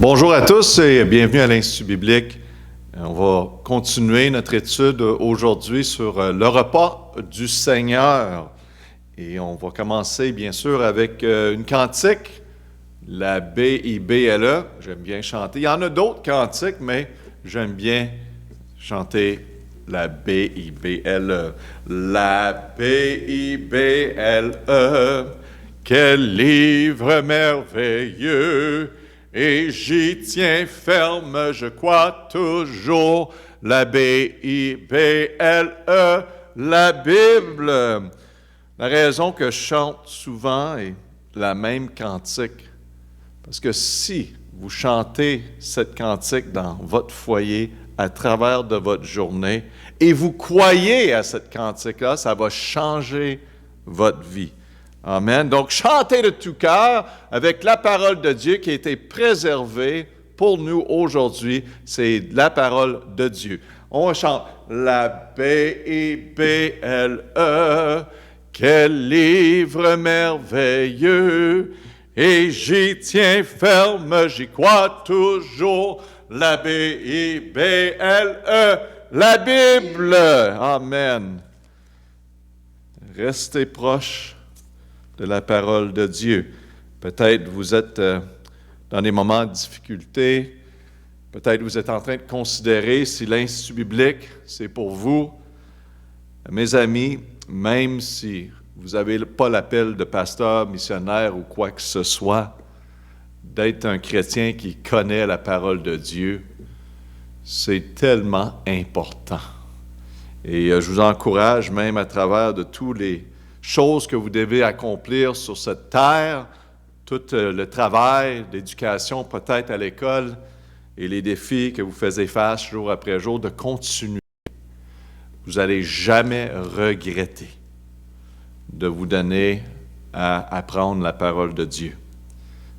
Bonjour à tous et bienvenue à l'Institut biblique. On va continuer notre étude aujourd'hui sur le repas du Seigneur. Et on va commencer bien sûr avec une cantique, la B-I-B-L-E. J'aime bien chanter. Il y en a d'autres cantiques, mais j'aime bien chanter la B-I-B-L-E. La B-I-B-L-E, quel livre merveilleux! Et j'y tiens ferme, je crois toujours, la B-I-B-L-E, la Bible. La raison que je chante souvent est la même cantique. Parce que si vous chantez cette cantique dans votre foyer, à travers de votre journée, et vous croyez à cette cantique-là, ça va changer votre vie. Amen. Donc, chantez de tout cœur avec la parole de Dieu qui a été préservée pour nous aujourd'hui. C'est la parole de Dieu. On chante la B-I-B-L-E, quel livre merveilleux, et j'y tiens ferme, j'y crois toujours, la B-I-B-L-E, la Bible. Amen. Restez proches de la parole de Dieu. Peut-être vous êtes dans des moments de difficulté. Peut-être vous êtes en train de considérer si l'Institut biblique, c'est pour vous. Mes amis, même si vous n'avez pas l'appel de pasteur, missionnaire ou quoi que ce soit, d'être un chrétien qui connaît la parole de Dieu, c'est tellement important. Et je vous encourage, même à travers de tous les choses que vous devez accomplir sur cette terre, tout le travail d'éducation peut-être à l'école et les défis que vous faisiez face jour après jour, de continuer. Vous n'allez jamais regretter de vous donner à apprendre la parole de Dieu.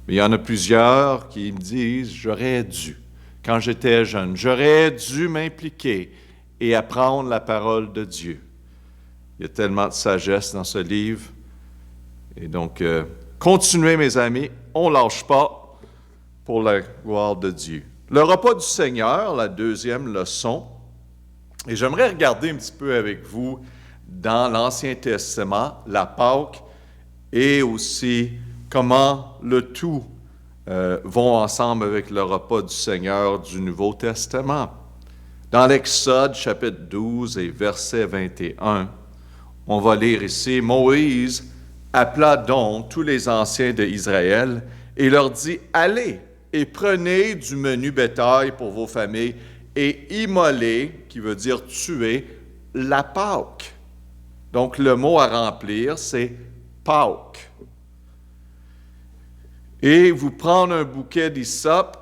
Mais il y en a plusieurs qui me disent, j'aurais dû, quand j'étais jeune, j'aurais dû m'impliquer et apprendre la parole de Dieu. Il y a tellement de sagesse dans ce livre. Et donc, continuez, mes amis, on ne lâche pas pour la gloire de Dieu. Le repas du Seigneur, la deuxième leçon. Et j'aimerais regarder un petit peu avec vous dans l'Ancien Testament, la Pâque, et aussi comment le tout vont ensemble avec le repas du Seigneur du Nouveau Testament. Dans l'Exode, chapitre 12 et verset 21, on va lire ici, « Moïse appela donc tous les anciens d'Israël et leur dit, « Allez et prenez du menu bétail pour vos familles et immolez, qui veut dire tuer, la Pâque. » Donc le mot à remplir, c'est « Pâque. » Et vous prendre un bouquet d'hysope,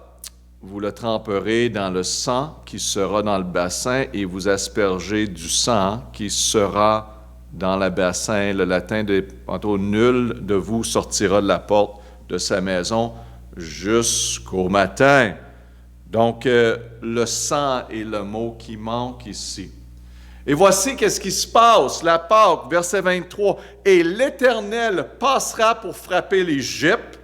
vous le tremperez dans le sang qui sera dans le bassin et vous aspergez du sang qui sera dans le bassin. Le latin de « nul de vous sortira de la porte de sa maison jusqu'au matin ». Donc, le sang est le mot qui manque ici. Et voici qu'est-ce qui se passe, la Pâque, verset 23. « Et l'Éternel passera pour frapper l'Égypte,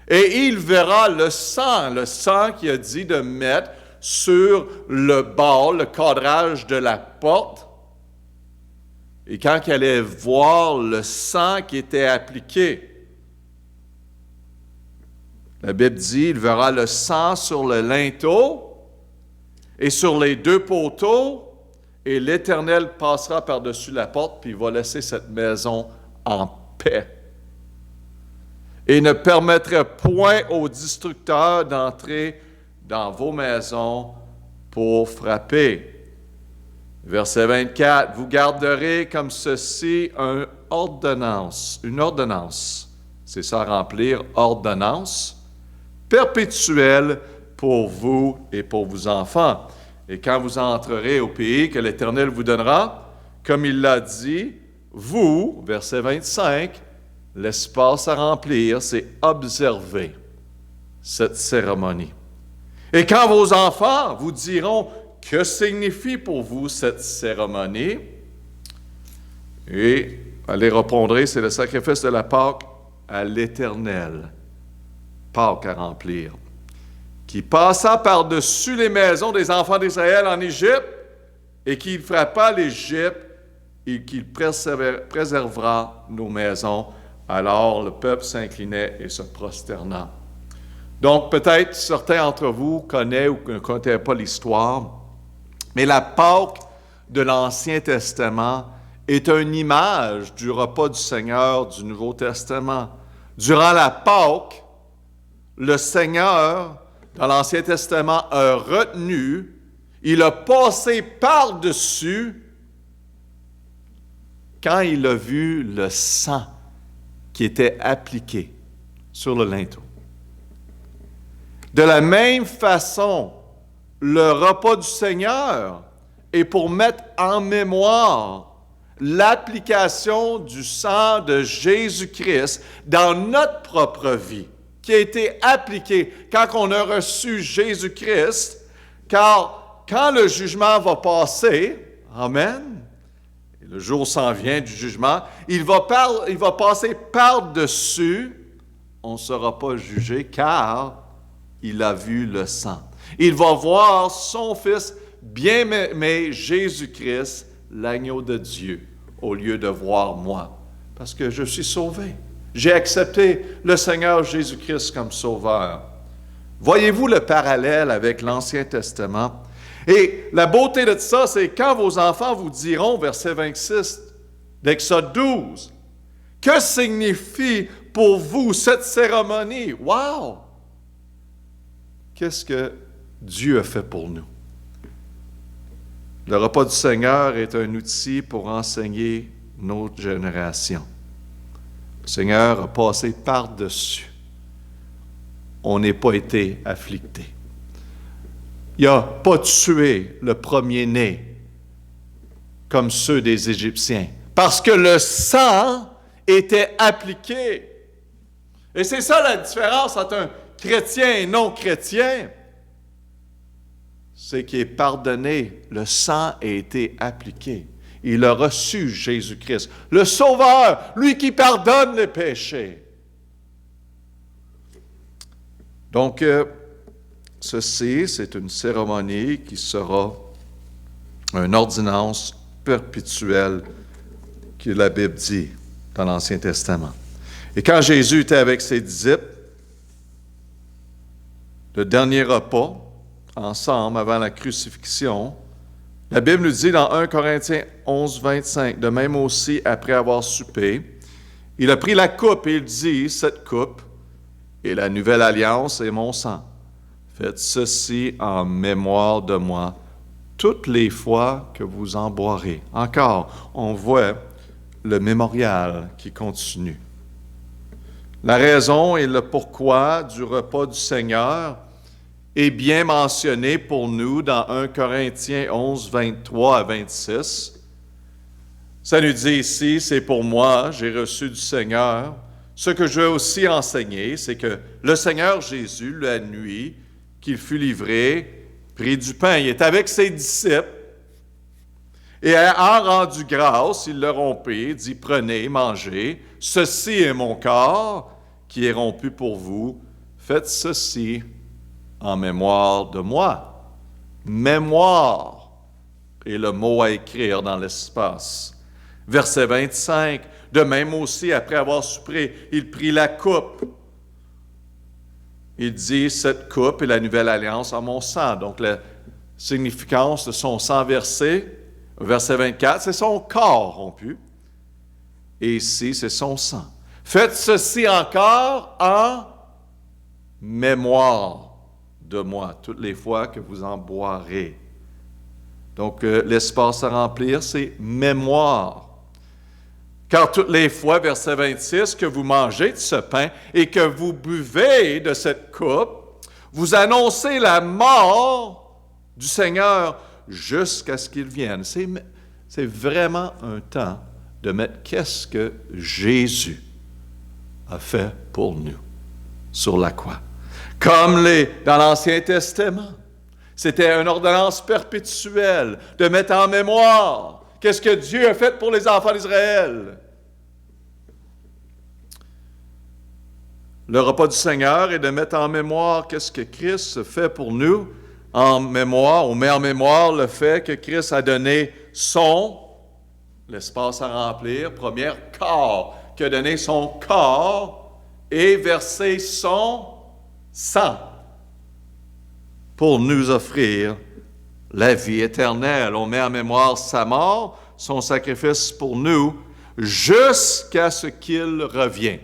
et il verra le sang qu'il a dit de mettre sur le bord, le cadrage de la porte. Et quand il allait voir le sang qui était appliqué, la Bible dit, il verra le sang sur le linteau et sur les deux poteaux, et l'Éternel passera par-dessus la porte, puis il va laisser cette maison en paix. Et ne permettrait point aux destructeurs d'entrer dans vos maisons pour frapper. Verset 24, « Vous garderez comme ceci une ordonnance. » C'est ça à remplir, ordonnance perpétuelle pour vous et pour vos enfants. Et quand vous entrerez au pays que l'Éternel vous donnera, comme il l'a dit, vous, verset 25, l'espace à remplir, c'est observer cette cérémonie. Et quand vos enfants vous diront, que signifie pour vous cette cérémonie? Et allez répondrez, c'est le sacrifice de la Pâque à l'Éternel. Pâques à remplir. qui passa par-dessus les maisons des enfants d'Israël en Égypte, et qui frappa l'Égypte, et qu'il préservera nos maisons. Alors le peuple s'inclinait et se prosterna. Donc peut-être certains d'entre vous connaissent ou ne connaissent pas l'histoire, mais la Pâque de l'Ancien Testament est une image du repas du Seigneur du Nouveau Testament. Durant la Pâque, le Seigneur, dans l'Ancien Testament, a retenu, il a passé par-dessus quand il a vu le sang qui était appliqué sur le linteau. De la même façon, le repas du Seigneur est pour mettre en mémoire l'application du sang de Jésus-Christ dans notre propre vie, qui a été appliqué quand on a reçu Jésus-Christ, car quand le jugement va passer, amen, et le jour s'en vient du jugement, il va passer par-dessus, on ne sera pas jugé car il a vu le sang. Il va voir son Fils bien-aimé Jésus-Christ, l'agneau de Dieu, au lieu de voir moi, parce que je suis sauvé. J'ai accepté le Seigneur Jésus-Christ comme sauveur. Voyez-vous le parallèle avec l'Ancien Testament? Et la beauté de ça, c'est quand vos enfants vous diront, verset 26 d'Exode 12, « Que signifie pour vous cette cérémonie? » Wow! Qu'est-ce que Dieu a fait pour nous? Le repas du Seigneur est un outil pour enseigner notre génération. Le Seigneur a passé par-dessus. On n'a pas été afflicté. Il n'a pas tué le premier-né comme ceux des Égyptiens, parce que le sang était appliqué. Et c'est ça la différence entre un chrétien et non chrétien. C'est qu'il est pardonné, le sang a été appliqué. Il a reçu Jésus-Christ, le Sauveur, lui qui pardonne les péchés. Donc, ceci, c'est une cérémonie qui sera une ordonnance perpétuelle que la Bible dit dans l'Ancien Testament. Et quand Jésus était avec ses disciples, le dernier repas, ensemble, avant la crucifixion, la Bible nous dit dans 1 Corinthiens 11, 25, de même aussi, après avoir soupé, il a pris la coupe et il dit, cette coupe est la nouvelle alliance et mon sang. Faites ceci en mémoire de moi toutes les fois que vous en boirez. Encore, on voit le mémorial qui continue. La raison et le pourquoi du repas du Seigneur est bien mentionné pour nous dans 1 Corinthiens 11, 23 à 26. Ça nous dit ici, c'est pour moi, j'ai reçu du Seigneur. Ce que je vais aussi enseigner, c'est que le Seigneur Jésus, la nuit qu'il fut livré, prit du pain. Il est avec ses disciples. Et ayant rendu grâce, il le rompit, dit, prenez, mangez. Ceci est mon corps qui est rompu pour vous. Faites ceci en mémoire de moi. Mémoire est le mot à écrire dans l'espace. Verset 25, de même aussi, après avoir soupé, il prit la coupe. Il dit, cette coupe est la nouvelle alliance en mon sang. Donc, la significance de son sang versé, verset 24, c'est son corps rompu. Et ici, c'est son sang. Faites ceci encore en mémoire de moi, toutes les fois que vous en boirez. Donc, l'espace à remplir, c'est mémoire. Car toutes les fois, verset 26, que vous mangez de ce pain et que vous buvez de cette coupe, vous annoncez la mort du Seigneur jusqu'à ce qu'il vienne. C'est vraiment un temps de mettre qu'est-ce que Jésus a fait pour nous sur la croix. Comme dans l'Ancien Testament, c'était une ordonnance perpétuelle de mettre en mémoire qu'est-ce que Dieu a fait pour les enfants d'Israël. Le repas du Seigneur est de mettre en mémoire qu'est-ce que Christ fait pour nous. En mémoire, on met en mémoire le fait que Christ a donné l'espace à remplir, premier corps, qui a donné son corps et versé son sang pour nous offrir la vie éternelle. On met en mémoire sa mort, son sacrifice pour nous, jusqu'à ce qu'il revienne.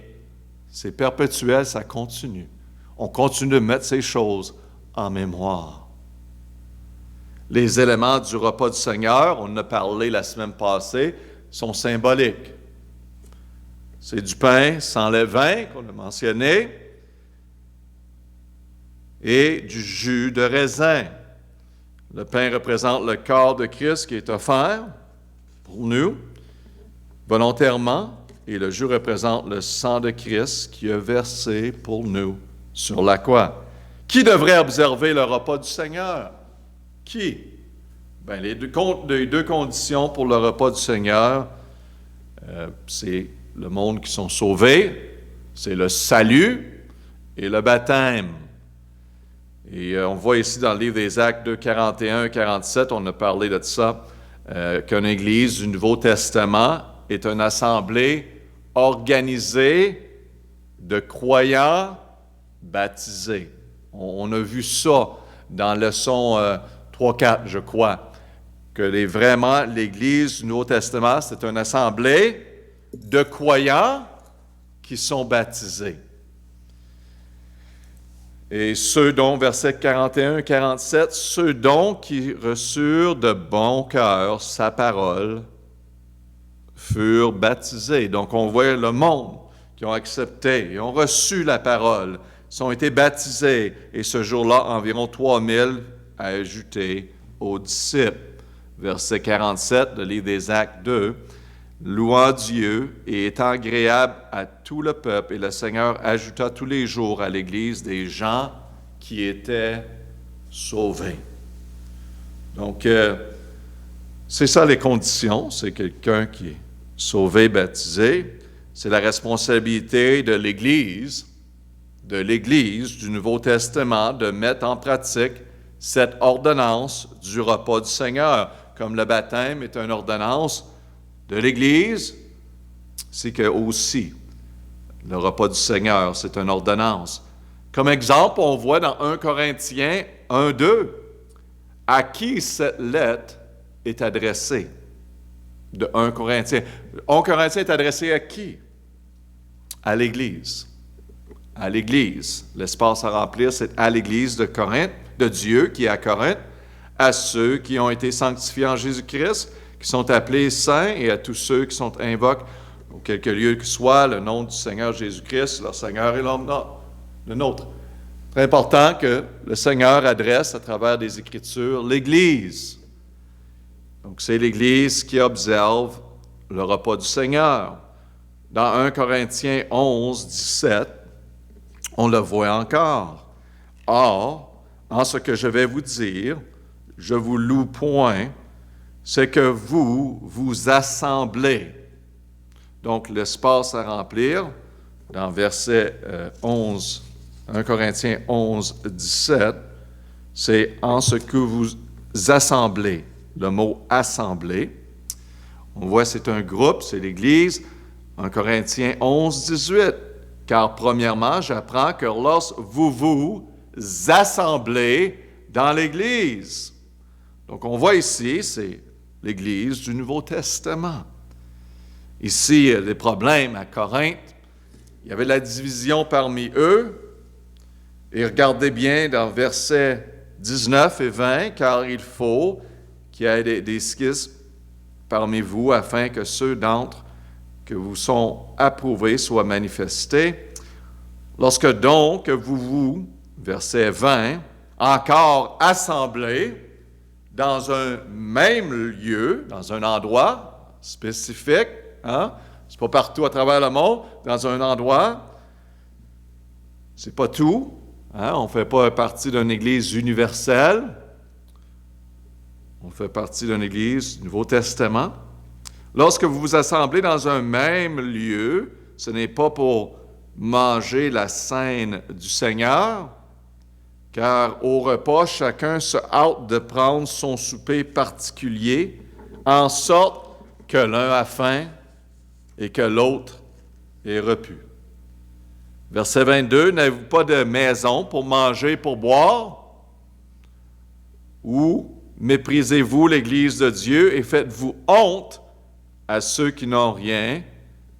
C'est perpétuel, ça continue. On continue de mettre ces choses en mémoire. Les éléments du repas du Seigneur, on en a parlé la semaine passée, sont symboliques. C'est du pain sans levain, qu'on a mentionné, et du jus de raisin. Le pain représente le corps de Christ qui est offert pour nous, volontairement, et le jus représente le sang de Christ qui est versé pour nous sur la croix. Qui devrait observer le repas du Seigneur? Qui? Bien, les deux conditions pour le repas du Seigneur, c'est le monde qui sont sauvés, c'est le salut et le baptême. Et on voit ici dans le livre des Actes 2, 41 et 47, on a parlé de ça, qu'une église du Nouveau Testament est une assemblée organisée de croyants baptisés. On a vu ça dans leçon 3-4, je crois, que l'Église du Nouveau Testament, c'est une assemblée de croyants qui sont baptisés. Et ceux dont, versets 41 et 47, ceux dont qui reçurent de bon cœur sa parole furent baptisés. Donc on voit le monde qui ont accepté et ont reçu la parole, sont été baptisés, et ce jour-là, environ 3000 à ajouter aux disciples. Verset 47, le livre des Actes 2, louant Dieu et étant agréable à tout le peuple, et le Seigneur ajouta tous les jours à l'Église des gens qui étaient sauvés. Donc, c'est ça les conditions, c'est quelqu'un qui est sauvé, baptisé. C'est la responsabilité de l'Église du Nouveau Testament, de mettre en pratique cette ordonnance du repas du Seigneur. Comme le baptême est une ordonnance de l'Église, c'est que aussi le repas du Seigneur, c'est une ordonnance. Comme exemple, on voit dans 1 Corinthiens 1-2, à qui cette lettre est adressée. De 1 Corinthiens. 1 Corinthiens est adressé à qui? À l'Église. À l'Église. L'espace à remplir, c'est à l'Église de Corinthe, de Dieu qui est à Corinthe, à ceux qui ont été sanctifiés en Jésus-Christ, qui sont appelés saints, et à tous ceux qui sont invoquent, au quelque lieu que soit, le nom du Seigneur Jésus-Christ, leur Seigneur et le nôtre. Très important que le Seigneur adresse à travers des Écritures l'Église. Donc, c'est l'Église qui observe le repas du Seigneur. Dans 1 Corinthiens 11, 17, on le voit encore. Or, en ce que je vais vous dire, je vous loue point, c'est que vous vous assemblez. Donc, l'espace à remplir, dans verset 11, 1 Corinthiens 11, 17, c'est en ce que vous assemblez. Le mot « assemblée », on voit c'est un groupe, c'est l'Église, 1 Corinthiens 11, 18. Car premièrement, j'apprends que lorsque vous vous assemblez dans l'Église. Donc on voit ici, c'est l'Église du Nouveau Testament. Ici, il y a des problèmes à Corinthe. Il y avait la division parmi eux. Et regardez bien dans versets 19 et 20, car il faut qu'il y ait des schismes parmi vous, afin que ceux d'entre que vous sont approuvés soient manifestés. Lorsque donc vous, verset 20, encore assemblés dans un même lieu, dans un endroit spécifique, c'est pas partout à travers le monde, dans un endroit, c'est pas tout, on ne fait pas partie d'une église universelle, on fait partie d'une église du Nouveau Testament. Lorsque vous vous assemblez dans un même lieu, ce n'est pas pour manger la scène du Seigneur, car au repas, chacun se hâte de prendre son souper particulier, en sorte que l'un a faim et que l'autre est repu. Verset 22, n'avez-vous pas de maison pour manger et pour boire? Ou méprisez-vous l'Église de Dieu et faites-vous honte à ceux qui n'ont rien?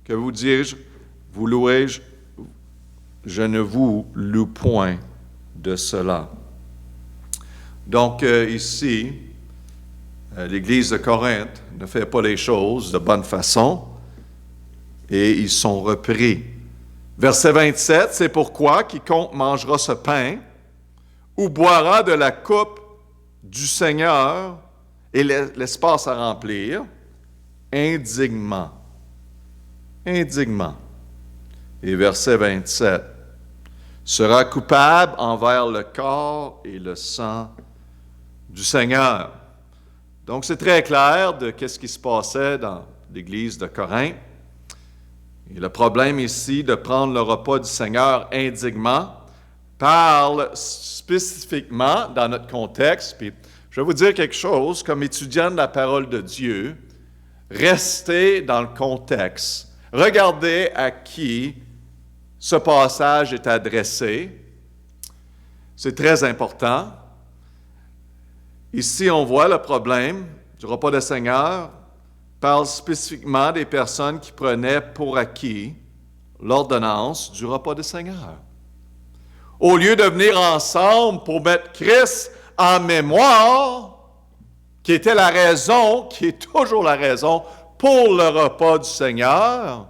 Que vous dis-je, vous louez-je, je ne vous loue point de cela. Donc ici, l'Église de Corinthe ne fait pas les choses de bonne façon et ils sont repris. Verset 27, c'est pourquoi quiconque mangera ce pain ou boira de la coupe du Seigneur et l'espace à remplir, indignement. Indignement. Et verset 27, sera coupable envers le corps et le sang du Seigneur. Donc c'est très clair de qu'est-ce qui se passait dans l'Église de Corinthe. Et le problème ici de prendre le repas du Seigneur indignement parle spécifiquement dans notre contexte. Puis je vais vous dire quelque chose, comme étudiant de la parole de Dieu, restez dans le contexte. Regardez à qui ce passage est adressé. C'est très important. Ici, on voit le problème du repas du Seigneur parle spécifiquement des personnes qui prenaient pour acquis l'ordonnance du repas du Seigneur. Au lieu de venir ensemble pour mettre Christ en mémoire, qui était la raison, qui est toujours la raison pour le repas du Seigneur,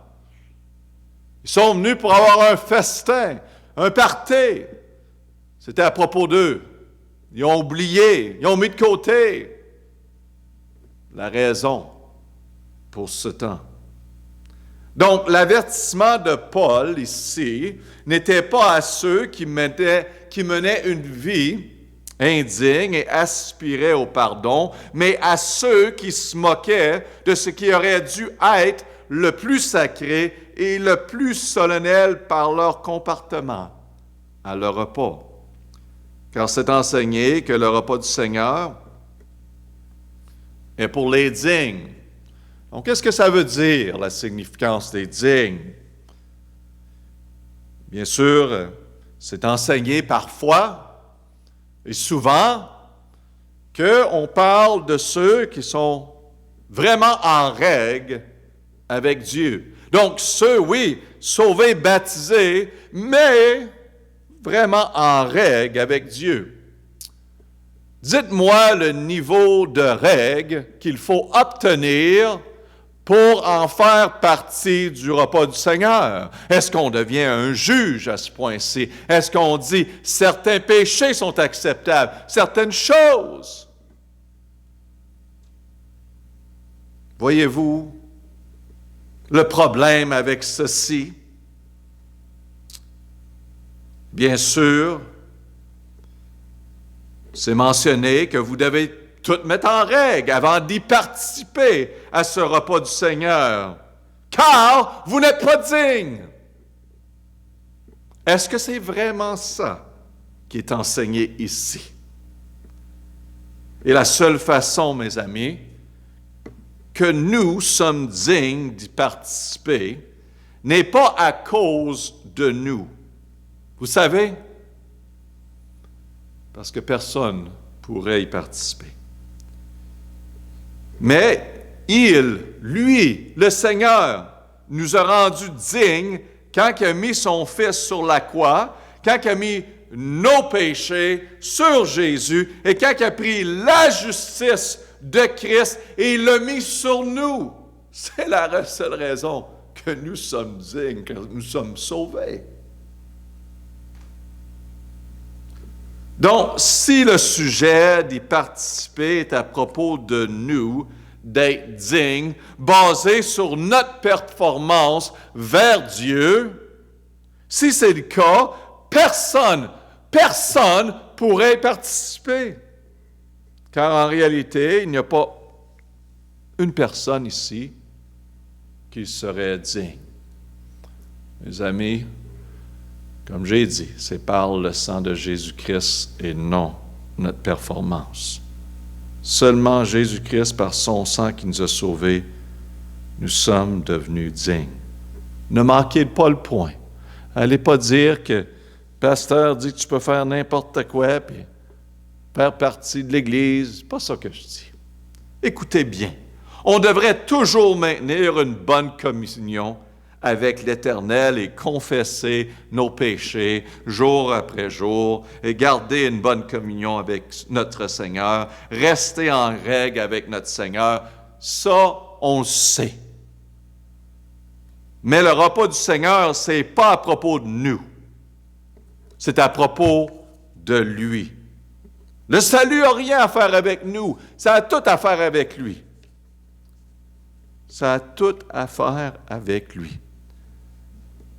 ils sont venus pour avoir un festin, un party. C'était à propos d'eux. Ils ont oublié, ils ont mis de côté la raison pour ce temps. Donc, l'avertissement de Paul ici n'était pas à ceux qui menaient une vie indigne et aspiraient au pardon, mais à ceux qui se moquaient de ce qui aurait dû être le plus sacré et le plus solennel par leur comportement à leur repas. Car c'est enseigné que le repas du Seigneur est pour les dignes. Donc, qu'est-ce que ça veut dire, la significance des dignes? Bien sûr, c'est enseigné parfois et souvent qu'on parle de ceux qui sont vraiment en règle avec Dieu. Donc, ceux, oui, sauvés, baptisés, mais vraiment en règle avec Dieu. Dites-moi le niveau de règle qu'il faut obtenir pour en faire partie du repas du Seigneur. Est-ce qu'on devient un juge à ce point-ci? Est-ce qu'on dit certains péchés sont acceptables, certaines choses? Voyez-vous le problème avec ceci? Bien sûr, c'est mentionné que vous devez tout mettre en règle avant d'y participer à ce repas du Seigneur, car vous n'êtes pas digne. Est-ce que c'est vraiment ça qui est enseigné ici? Et la seule façon, mes amis, que nous sommes dignes d'y participer n'est pas à cause de nous. Vous savez, parce que personne pourrait y participer. Mais lui, le Seigneur, nous a rendus dignes quand il a mis son Fils sur la croix, quand il a mis nos péchés sur Jésus et quand il a pris la justice de Christ et il l'a mis sur nous. C'est la seule raison que nous sommes dignes, que nous sommes sauvés. Donc, si le sujet d'y participer est à propos de nous, d'être dignes, basé sur notre performance vers Dieu, si c'est le cas, personne pourrait y participer. Car en réalité, il n'y a pas une personne ici qui serait digne. Mes amis, Comme j'ai dit, c'est par le sang de Jésus-Christ et non notre performance. Seulement Jésus-Christ, par son sang qui nous a sauvés, nous sommes devenus dignes. Ne manquez pas le point. Allez pas dire que le pasteur dit que tu peux faire n'importe quoi puis faire partie de l'Église. C'est pas ça que je dis. Écoutez bien. On devrait toujours maintenir une bonne communion avec l'Éternel et confesser nos péchés jour après jour et garder une bonne communion avec notre Seigneur, rester en règle avec notre Seigneur. Ça, on le sait. Mais le repas du Seigneur, ce n'est pas à propos de nous. C'est à propos de lui. Le salut n'a rien à faire avec nous. Ça a tout à faire avec lui. Ça a tout à faire avec lui.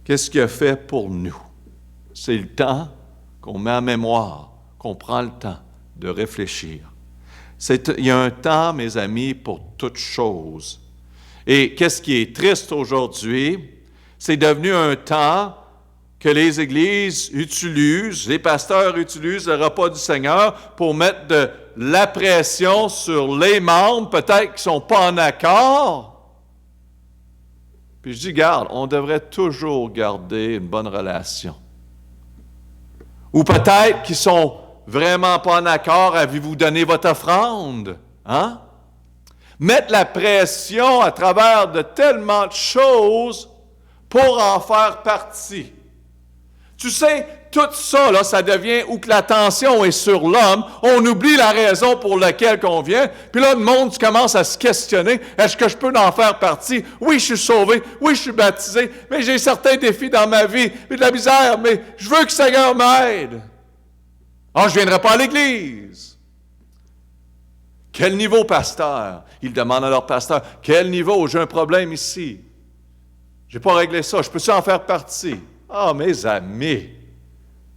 Qu'est-ce qu'il a fait pour nous? C'est le temps qu'on met en mémoire, qu'on prend le temps de réfléchir. Il y a un temps, mes amis, pour toutes choses. Et qu'est-ce qui est triste aujourd'hui? C'est devenu un temps que les églises utilisent, les pasteurs utilisent le repas du Seigneur pour mettre de la pression sur les membres, peut-être qui ne sont pas en accord. Puis je dis, garde, on devrait toujours garder une bonne relation. Ou peut-être qu'ils sont vraiment pas en accord, avez-vous donné votre offrande? Hein? Mettre la pression à travers de tellement de choses pour en faire partie. Tu sais, tout ça, là, ça devient où que l'attention est sur l'homme, on oublie la raison pour laquelle on vient, puis là, le monde commence à se questionner, est-ce que je peux en faire partie? Oui, je suis sauvé, oui, je suis baptisé, mais j'ai certains défis dans ma vie, mais de la misère, mais je veux que le Seigneur m'aide. Ah, je ne viendrai pas à l'Église. Quel niveau, pasteur? Ils demandent à leur pasteur, quel niveau? J'ai un problème ici. Je n'ai pas réglé ça, je peux-tu en faire partie? Ah, mes amis,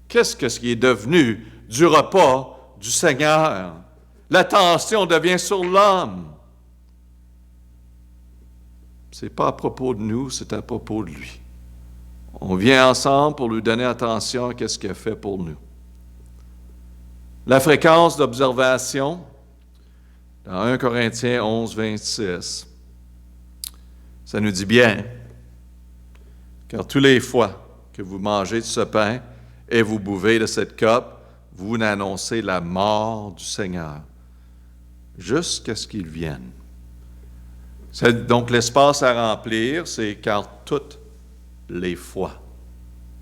qu'est-ce que ce qui est devenu du repas du Seigneur? L'attention devient sur l'homme. Ce n'est pas à propos de nous, c'est à propos de lui. On vient ensemble pour lui donner attention à ce qu'il a fait pour nous. La fréquence d'observation, dans 1 Corinthiens 11, 26, ça nous dit bien, car tous les fois que vous mangez de ce pain et vous buvez de cette coupe, vous annoncez la mort du Seigneur, jusqu'à ce qu'il vienne. C'est donc l'espace à remplir, c'est car toutes les fois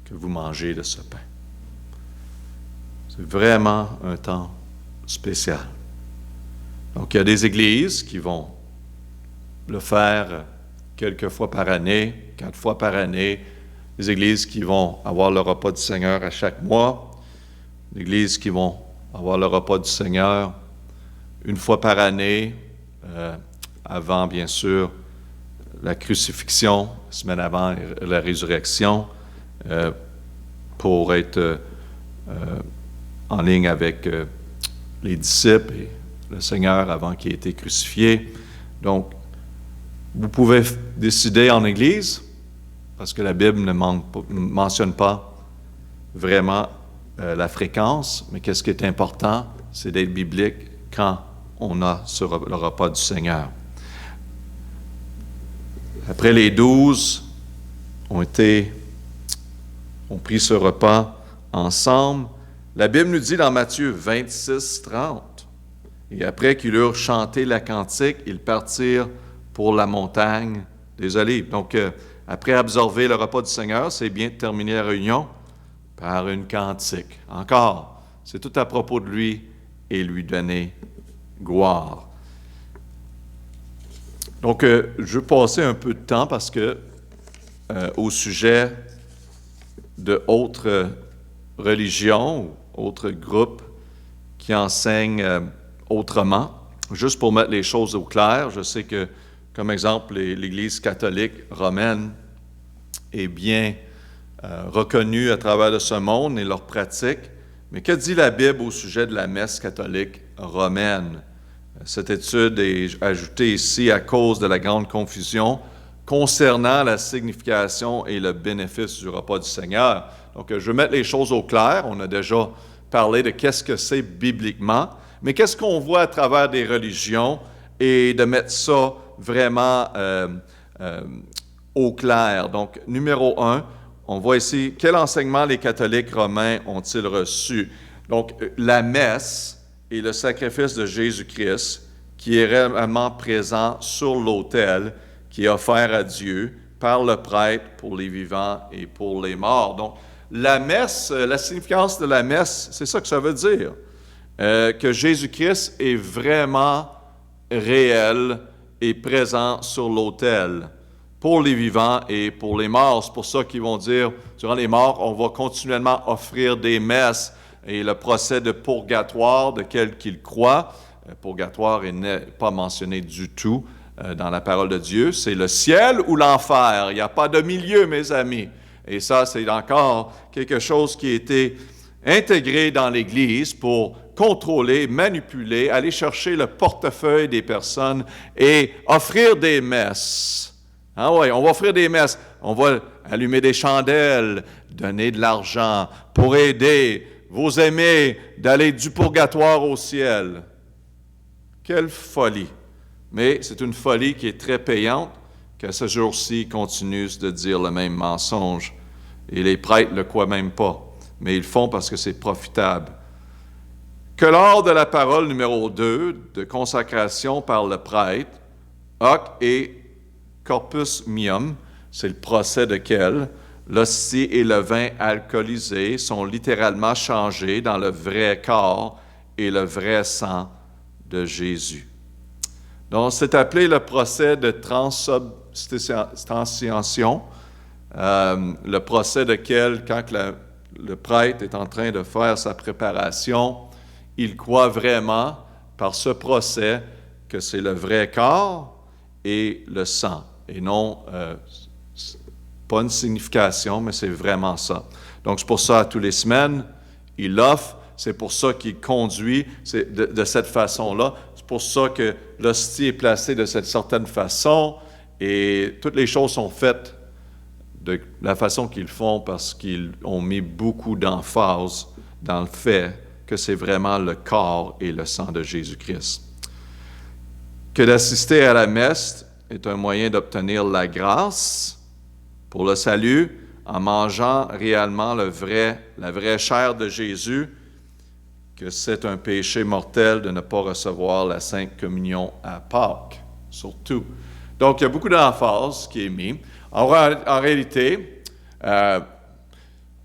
que vous mangez de ce pain. C'est vraiment un temps spécial. Donc, il y a des églises qui vont le faire quelques fois par année, 4 fois par année, des églises qui vont avoir le repas du Seigneur à chaque mois, des églises qui vont avoir le repas du Seigneur une fois par année, avant, bien sûr, la crucifixion, semaine avant la résurrection, pour être en ligne avec les disciples et le Seigneur avant qu'il ait été crucifié. Donc, vous pouvez décider en Église, parce que la Bible ne mentionne pas vraiment la fréquence, mais qu'est-ce qui est important, c'est d'être biblique quand on a le repas du Seigneur. Après les 12 ont pris ce repas ensemble, la Bible nous dit dans Matthieu 26, 30, « Et après qu'ils eurent chanté la cantique, ils partirent pour la montagne des Olives. » Donc, après absorber le repas du Seigneur, c'est bien de terminer la réunion par une cantique. Encore, c'est tout à propos de lui et lui donner gloire. Donc, je vais passer un peu de temps parce que au sujet de autres religions ou autres groupes qui enseignent autrement, juste pour mettre les choses au clair, je sais que, comme exemple, l'Église catholique romaine est bien reconnue à travers de ce monde et leurs pratiques, mais que dit la Bible au sujet de la messe catholique romaine? Cette étude est ajoutée ici à cause de la grande confusion concernant la signification et le bénéfice du repas du Seigneur. Donc, je vais mettre les choses au clair. On a déjà parlé de qu'est-ce que c'est bibliquement, mais qu'est-ce qu'on voit à travers des religions et de mettre ça vraiment au clair. Donc, numéro 1, on voit ici, quel enseignement les catholiques romains ont-ils reçu? Donc, la messe et le sacrifice de Jésus-Christ qui est réellement présent sur l'autel, qui est offert à Dieu par le prêtre pour les vivants et pour les morts. Donc, la messe, la significance de la messe, c'est ça que ça veut dire, que Jésus-Christ est vraiment réel et présent sur l'autel pour les vivants et pour les morts. C'est pour ça qu'ils vont dire, durant les morts, on va continuellement offrir des messes et le procès de purgatoire de quel qu'ils croient. Purgatoire n'est pas mentionné du tout dans la parole de Dieu. C'est le ciel ou l'enfer. Il n'y a pas de milieu, mes amis. Et ça, c'est encore quelque chose qui a été intégré dans l'Église pour contrôler, manipuler, aller chercher le portefeuille des personnes et offrir des messes. Ah oui, on va offrir des messes. On va allumer des chandelles, donner de l'argent pour aider vos aimés d'aller du purgatoire au ciel. Quelle folie! Mais c'est une folie qui est très payante, qu'à ce jour-ci, ils continuent de dire le même mensonge. Et les prêtres ne le croient même pas, mais ils le font parce que c'est profitable. Que lors de la parole numéro 2, de consacration par le prêtre, hoc et corpus mium, c'est le procès de quel l'hostie et le vin alcoolisé sont littéralement changés dans le vrai corps et le vrai sang de Jésus. Donc, c'est appelé le procès de transubstantiation, le procès de quel, quand le prêtre est en train de faire sa préparation, il croit vraiment, par ce procès, que c'est le vrai corps et le sang, et non pas une signification, mais c'est vraiment ça. Donc, c'est pour ça, tous les semaines, il l'offre, c'est pour ça qu'il conduit de cette façon-là, c'est pour ça que l'hostie est placée de cette certaine façon, et toutes les choses sont faites de la façon qu'ils font parce qu'ils ont mis beaucoup d'emphase dans le fait que c'est vraiment le corps et le sang de Jésus-Christ. Que d'assister à la messe est un moyen d'obtenir la grâce pour le salut en mangeant réellement la vraie chair de Jésus, que c'est un péché mortel de ne pas recevoir la Sainte Communion à Pâques, surtout. Donc, il y a beaucoup d'emphase qui est mis. En réalité,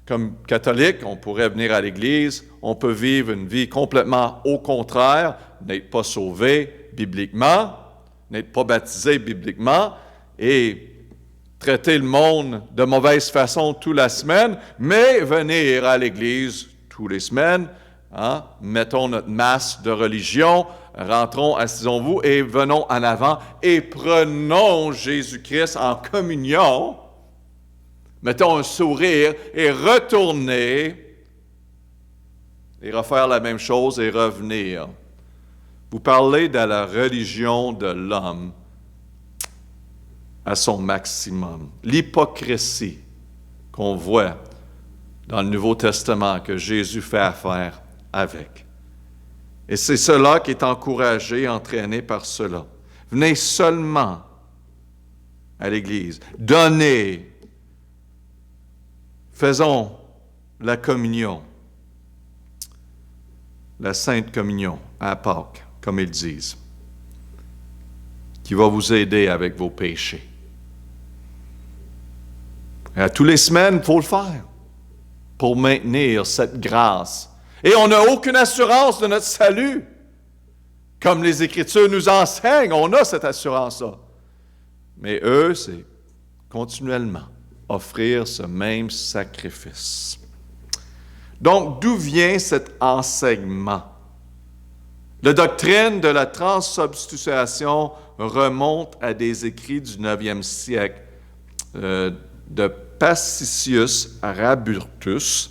comme catholique, on pourrait venir à l'Église, on peut vivre une vie complètement au contraire, n'être pas sauvé bibliquement, n'être pas baptisé bibliquement, et traiter le monde de mauvaise façon toute la semaine, mais venir à l'Église tous les semaines, hein? Mettons notre masque de religion, rentrons, assisons-vous et venons en avant et prenons Jésus-Christ en communion, mettons un sourire et retourner et refaire la même chose et revenir. Vous parlez de la religion de l'homme à son maximum. L'hypocrisie qu'on voit dans le Nouveau Testament que Jésus fait affaire avec. Et c'est cela qui est encouragé, entraîné par cela. Venez seulement à l'Église. Donnez. Faisons la communion. La Sainte Communion à Pâques, comme ils disent, qui va vous aider avec vos péchés. Et à tous les semaines, il faut le faire pour maintenir cette grâce. Et on n'a aucune assurance de notre salut. Comme les Écritures nous enseignent, on a cette assurance-là. Mais eux, c'est continuellement offrir ce même sacrifice. Donc, d'où vient cet enseignement? La doctrine de la transsubstantiation remonte à des écrits du 9e siècle de Pacius Araburtus.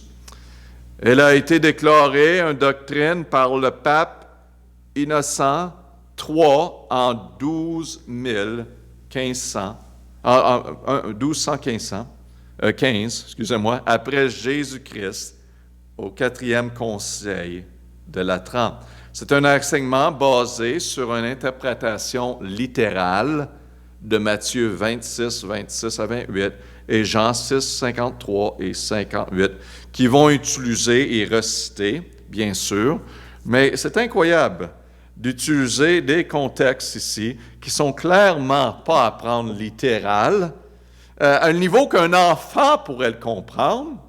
Elle a été déclarée une doctrine par le pape Innocent III en 12 1500 en 15, excusez-moi, après Jésus-Christ, au 4e conseil de la Trente. C'est un enseignement basé sur une interprétation littérale de Matthieu 26, 26 à 28 et Jean 6, 53 et 58, qui vont utiliser et reciter, bien sûr, mais c'est incroyable d'utiliser des contextes ici qui sont clairement pas à prendre littéral, à un niveau qu'un enfant pourrait le comprendre,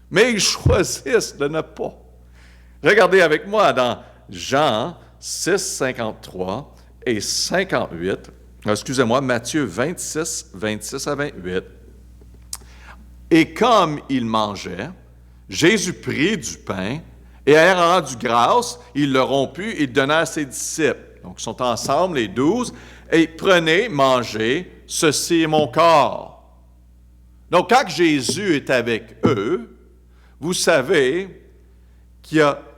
mais ils choisissent de ne pas. Regardez avec moi dans Jean 6, 53 et 58, Matthieu 26, 26 à 28. Et comme il mangeait, Jésus prit du pain et ayant rendu grâce, il le romput et le donna à ses disciples. Donc, ils sont ensemble, les 12, et prenez, mangez, ceci est mon corps. Donc, quand Jésus est avec eux, vous savez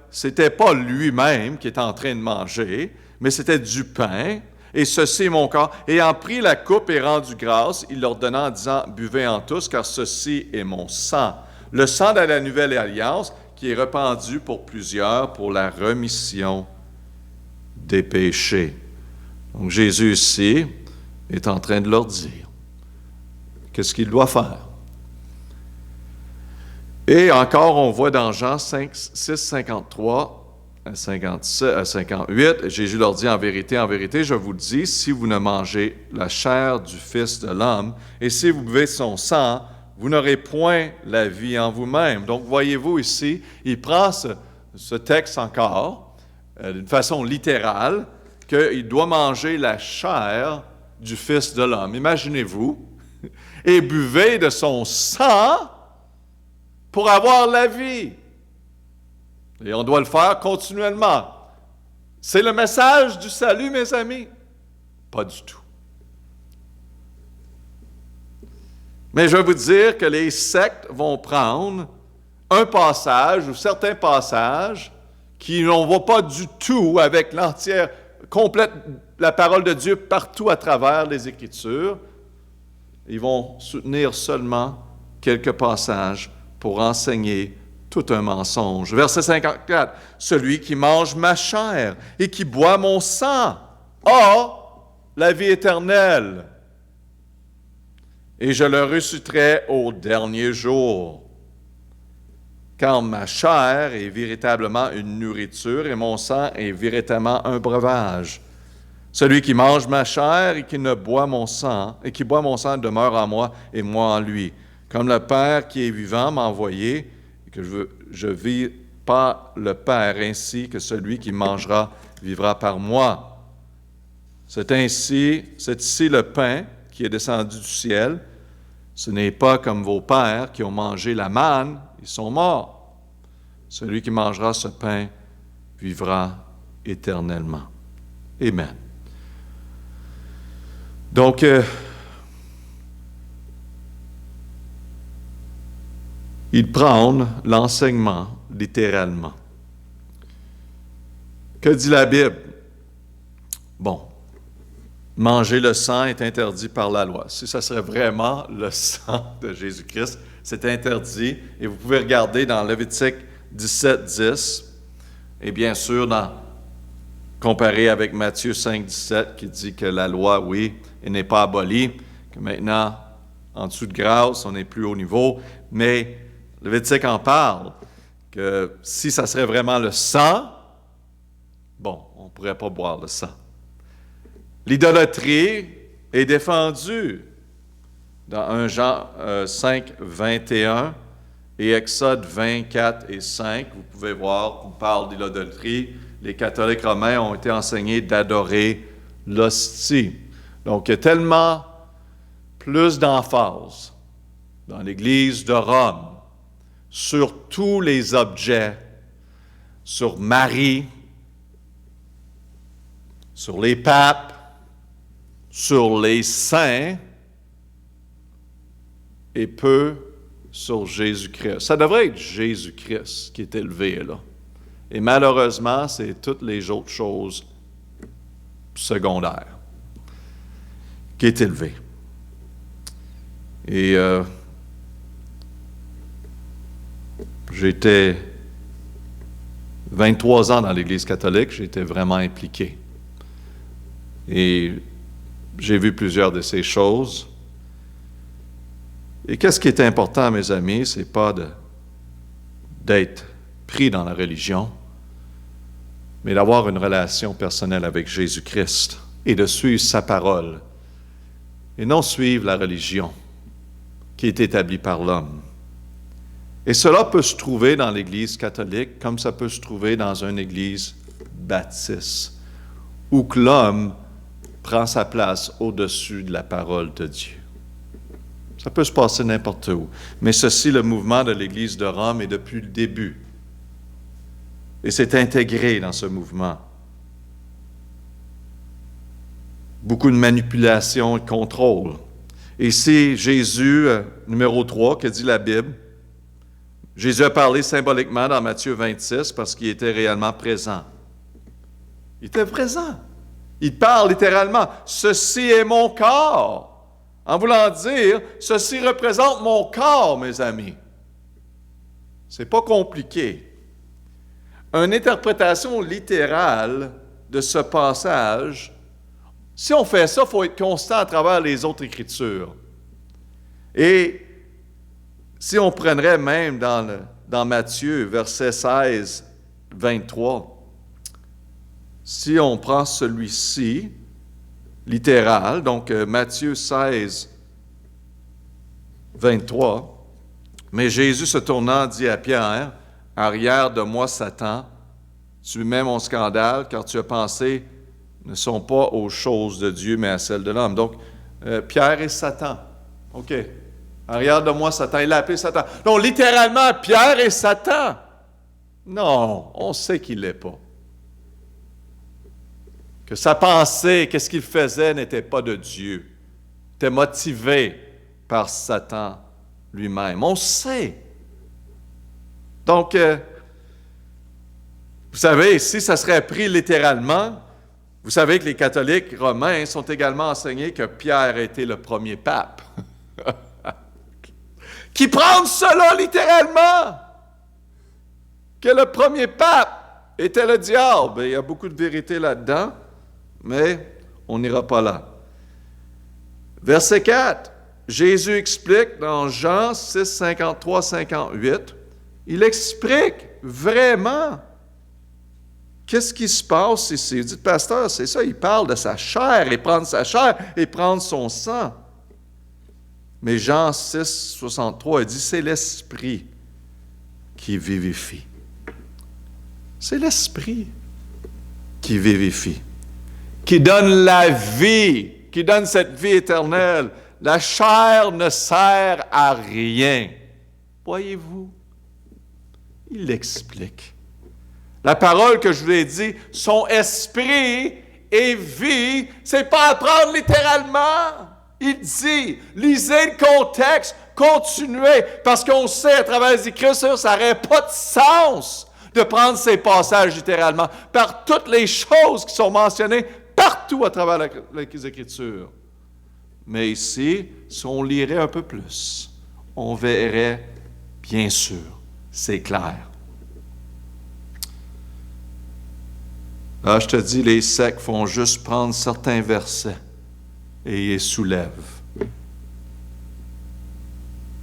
c'était pas lui-même qui était en train de manger, mais c'était du pain, et ceci est mon corps. Ayant pris la coupe et rendu grâce, il leur donna en disant, buvez en tous, car ceci est mon sang. Le sang de la nouvelle alliance, qui est répandu pour plusieurs pour la remission des péchés. Donc Jésus ici est en train de leur dire qu'est-ce qu'il doit faire. Et encore, on voit dans Jean 6, 53 à 58, Jésus leur dit en vérité, je vous le dis, si vous ne mangez la chair du Fils de l'homme et si vous buvez son sang, vous n'aurez point la vie en vous-même. Donc, voyez-vous ici, il prend ce texte encore, d'une façon littérale, qu'il doit manger la chair du Fils de l'homme. Imaginez-vous, et buvez de son sang pour avoir la vie. Et on doit le faire continuellement. C'est le message du salut, mes amis? Pas du tout. Mais je veux vous dire que les sectes vont prendre un passage ou certains passages qui n'en vont pas du tout avec l'entière, complète, la parole de Dieu partout à travers les Écritures. Ils vont soutenir seulement quelques passages pour enseigner tout un mensonge. Verset 54, « Celui qui mange ma chair et qui boit mon sang a la vie éternelle. Et je le ressusciterai au dernier jour. Car ma chair est véritablement une nourriture et mon sang est véritablement un breuvage. Celui qui mange ma chair et qui boit mon sang demeure en moi et moi en lui. Comme le Père qui est vivant m'a envoyé, et que je vis par le Père, ainsi que celui qui mangera vivra par moi. C'est ici le pain qui est descendu du ciel. Ce n'est pas comme vos pères qui ont mangé la manne, ils sont morts. Celui qui mangera ce pain vivra éternellement. Amen. Donc, ils prennent l'enseignement littéralement. Que dit la Bible? Bon, manger le sang est interdit par la loi. Si ça serait vraiment le sang de Jésus-Christ, c'est interdit. Et vous pouvez regarder dans Lévitique 17, 10, et bien sûr, comparé avec Matthieu 5, 17, qui dit que la loi, oui, elle n'est pas abolie, que maintenant, en dessous de grâce, on est plus haut niveau, mais Lévitique en parle, que si ça serait vraiment le sang, bon, on ne pourrait pas boire le sang. L'idolâtrie est défendue dans 1 Jean 5, 21 et Exode 24 et 5. Vous pouvez voir, on parle d'idolâtrie. Les catholiques romains ont été enseignés d'adorer l'hostie. Donc, il y a tellement plus d'emphase dans l'Église de Rome sur tous les objets, sur Marie, sur les papes, sur les saints, et peu sur Jésus-Christ. Ça devrait être Jésus-Christ qui est élevé là. Et malheureusement, c'est toutes les autres choses secondaires qui est élevé. Et j'étais 23 ans dans l'Église catholique, j'étais vraiment impliqué. Et j'ai vu plusieurs de ces choses. Et qu'est-ce qui est important, mes amis, c'est pas d'être pris dans la religion, mais d'avoir une relation personnelle avec Jésus-Christ et de suivre sa parole et non suivre la religion qui est établie par l'homme. Et cela peut se trouver dans l'Église catholique comme ça peut se trouver dans une Église baptiste, où que l'homme prend sa place au-dessus de la parole de Dieu. Ça peut se passer n'importe où. Mais ceci, le mouvement de l'Église de Rome est depuis le début. Et c'est intégré dans ce mouvement. Beaucoup de manipulation et de contrôle. Et ici, Jésus, numéro 3, que dit la Bible. Jésus a parlé symboliquement dans Matthieu 26 parce qu'il était réellement présent. Il était présent. Il parle littéralement. Ceci est mon corps. En voulant dire, ceci représente mon corps, mes amis. C'est pas compliqué. Une interprétation littérale de ce passage, si on fait ça, il faut être constant à travers les autres Écritures. Et si on prendrait même dans Matthieu, verset 16, 23, si on prend celui-ci, littéral, donc Matthieu 16, 23, mais Jésus se tournant dit à Pierre, « Arrière de moi, Satan, tu mets mon scandale, car tu as pensé ne sont pas aux choses de Dieu, mais à celles de l'homme. » Donc, Pierre et Satan. OK. Arrière de moi, Satan. Il l'a appelé Satan. Non, littéralement, Pierre et Satan. Non, on sait qu'il ne l'est pas. Que sa pensée, qu'est-ce qu'il faisait, n'était pas de Dieu. Il était motivé par Satan lui-même. On sait. Donc, vous savez, si ça serait pris littéralement, vous savez que les catholiques romains sont également enseignés que Pierre a été le premier pape. Qui prennent cela littéralement. Que le premier pape était le diable. Et il y a beaucoup de vérité là-dedans. Mais on n'ira pas là. Verset 4, Jésus explique dans Jean 6, 53, 58, il explique vraiment qu'est-ce qui se passe ici. Il dit, pasteur, c'est ça, il parle de sa chair, et prendre sa chair, et prendre son sang. Mais Jean 6, 63, il dit, c'est l'Esprit qui vivifie. C'est l'Esprit qui vivifie, qui donne la vie, qui donne cette vie éternelle. La chair ne sert à rien. Voyez-vous, il l'explique. La parole que je vous ai dit, son esprit et vie, c'est pas à prendre littéralement. Il dit, lisez le contexte, continuez, parce qu'on sait à travers les Écritures, ça n'aurait pas de sens de prendre ces passages littéralement, par toutes les choses qui sont mentionnées partout à travers les Écritures. Mais ici, si on lirait un peu plus, on verrait, bien sûr, c'est clair. Là, je te dis, les sectes font juste prendre certains versets et les soulèvent.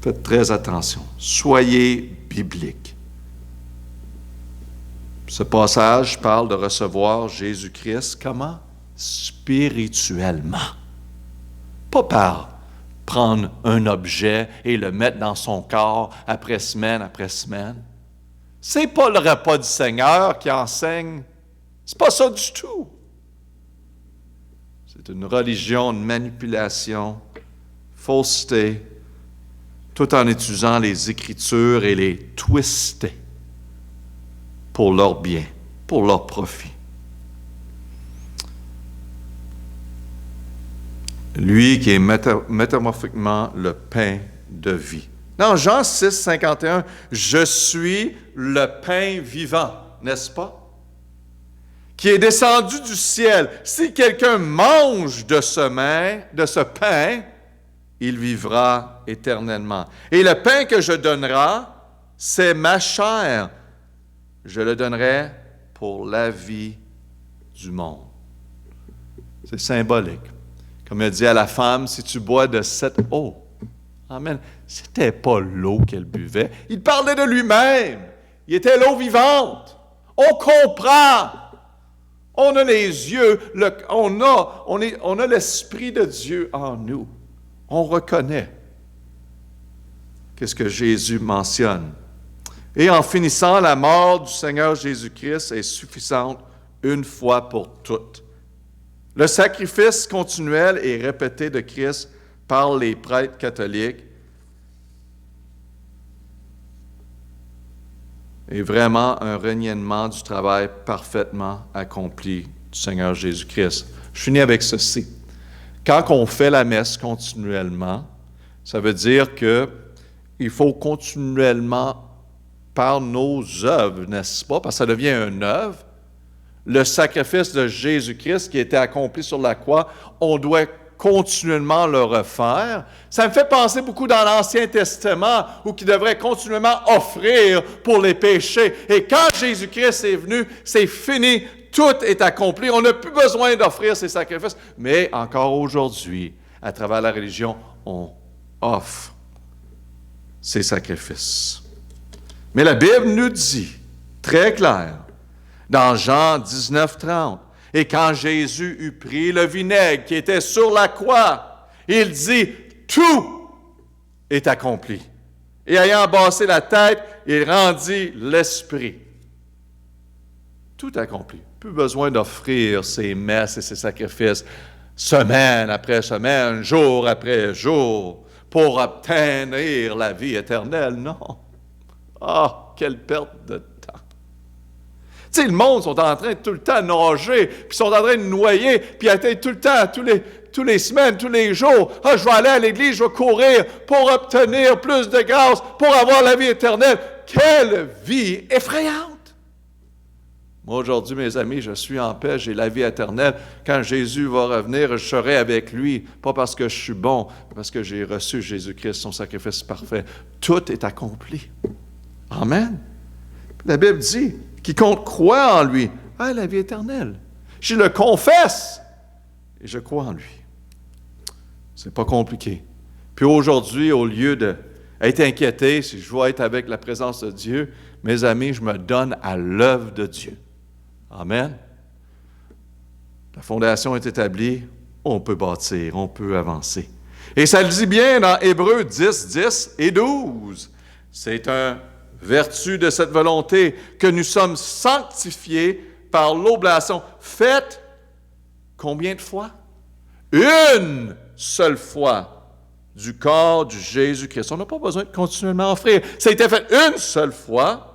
Faites très attention. Soyez bibliques. Ce passage parle de recevoir Jésus-Christ comment? Spirituellement. Pas par prendre un objet et le mettre dans son corps après semaine après semaine. C'est pas le repas du Seigneur qui enseigne. C'est pas ça du tout. C'est une religion de manipulation, fausseté, tout en utilisant les Écritures et les twister pour leur bien, pour leur profit. Lui qui est métamorphiquement le pain de vie. Dans Jean 6, 51, « Je suis le pain vivant », n'est-ce pas? Qui est descendu du ciel. Si quelqu'un mange de ce pain, il vivra éternellement. Et le pain que je donnerai, c'est ma chair. Je le donnerai pour la vie du monde. C'est symbolique. Comme il a dit à la femme, si tu bois de cette eau, amen, c'était pas l'eau qu'elle buvait. Il parlait de lui-même. Il était l'eau vivante. On comprend. On a les yeux, on a l'Esprit de Dieu en nous. On reconnaît qu'est-ce que Jésus mentionne. Et en finissant, la mort du Seigneur Jésus-Christ est suffisante une fois pour toutes. Le sacrifice continuel et répété de Christ par les prêtres catholiques est vraiment un reniement du travail parfaitement accompli du Seigneur Jésus-Christ. Je finis avec ceci. Quand on fait la messe continuellement, ça veut dire qu'il faut continuellement, par nos œuvres, n'est-ce pas, parce que ça devient une œuvre, le sacrifice de Jésus-Christ qui a été accompli sur la croix, on doit continuellement le refaire. Ça me fait penser beaucoup dans l'Ancien Testament où il devrait continuellement offrir pour les péchés. Et quand Jésus-Christ est venu, c'est fini, tout est accompli. On n'a plus besoin d'offrir ces sacrifices. Mais encore aujourd'hui, à travers la religion, on offre ces sacrifices. Mais la Bible nous dit, très clair, dans Jean 19:30, « Et quand Jésus eut pris le vinaigre qui était sur la croix, il dit, « Tout est accompli. » Et ayant baissé la tête, il rendit l'esprit. Tout accompli. Plus besoin d'offrir ces messes et ces sacrifices semaine après semaine, jour après jour, pour obtenir la vie éternelle. Non. Ah, quelle perte de temps. Tu sais, le monde sont en train de tout le temps nager, puis sont en train de noyer, puis atteignent tout le temps, tous les semaines, tous les jours. Ah, je vais aller à l'église, je vais courir pour obtenir plus de grâce, pour avoir la vie éternelle. Quelle vie effrayante! Moi, aujourd'hui, mes amis, je suis en paix, j'ai la vie éternelle. Quand Jésus va revenir, je serai avec lui, pas parce que je suis bon, mais parce que j'ai reçu Jésus-Christ, son sacrifice parfait. Tout est accompli. Amen. La Bible dit, quiconque croit en lui a la vie éternelle. Je le confesse et je crois en lui. C'est pas compliqué. Puis aujourd'hui, au lieu d'être inquiété si je dois être avec la présence de Dieu, mes amis, je me donne à l'œuvre de Dieu. Amen. La fondation est établie, on peut bâtir, on peut avancer. Et ça le dit bien dans Hébreux 10, 10 et 12. C'est une vertu de cette volonté que nous sommes sanctifiés par l'oblation faite combien de fois? Une seule fois du corps du Jésus-Christ. On n'a pas besoin de continuellement offrir. Ça a été fait une seule fois.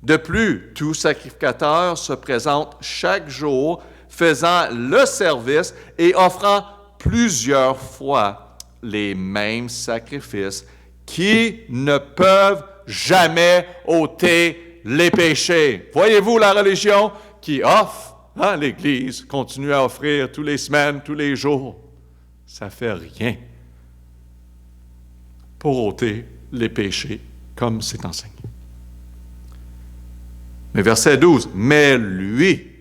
De plus, tout sacrificateur se présente chaque jour, faisant le service et offrant plusieurs fois les mêmes sacrifices qui ne peuvent jamais ôter les péchés. Voyez-vous la religion qui offre, l'Église continue à offrir tous les semaines, tous les jours. Ça ne fait rien pour ôter les péchés comme c'est enseigné. Mais verset 12, mais lui,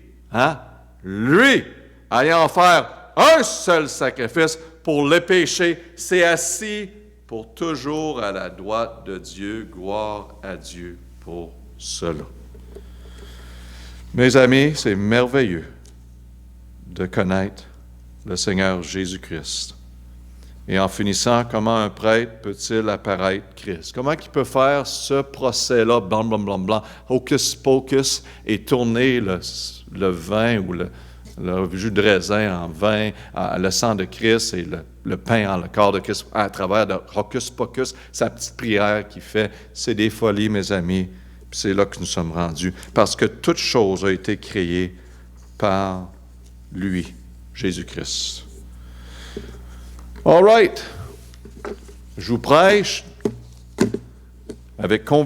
ayant offert un seul sacrifice pour le péché, s'est assis pour toujours à la droite de Dieu. Gloire à Dieu pour cela. Mes amis, c'est merveilleux de connaître le Seigneur Jésus-Christ. Et en finissant, comment un prêtre peut-il apparaître Christ? Comment il peut faire ce procès-là, blanc, blanc, blanc, blanc, hocus pocus, et tourner le vin ou le jus de raisin en vin, le sang de Christ et le pain en le corps de Christ à travers de hocus pocus, sa petite prière qu'il fait. C'est des folies, mes amis. Puis c'est là que nous sommes rendus. Parce que toute chose a été créée par lui, Jésus-Christ. All right. Je vous prêche avec conviction.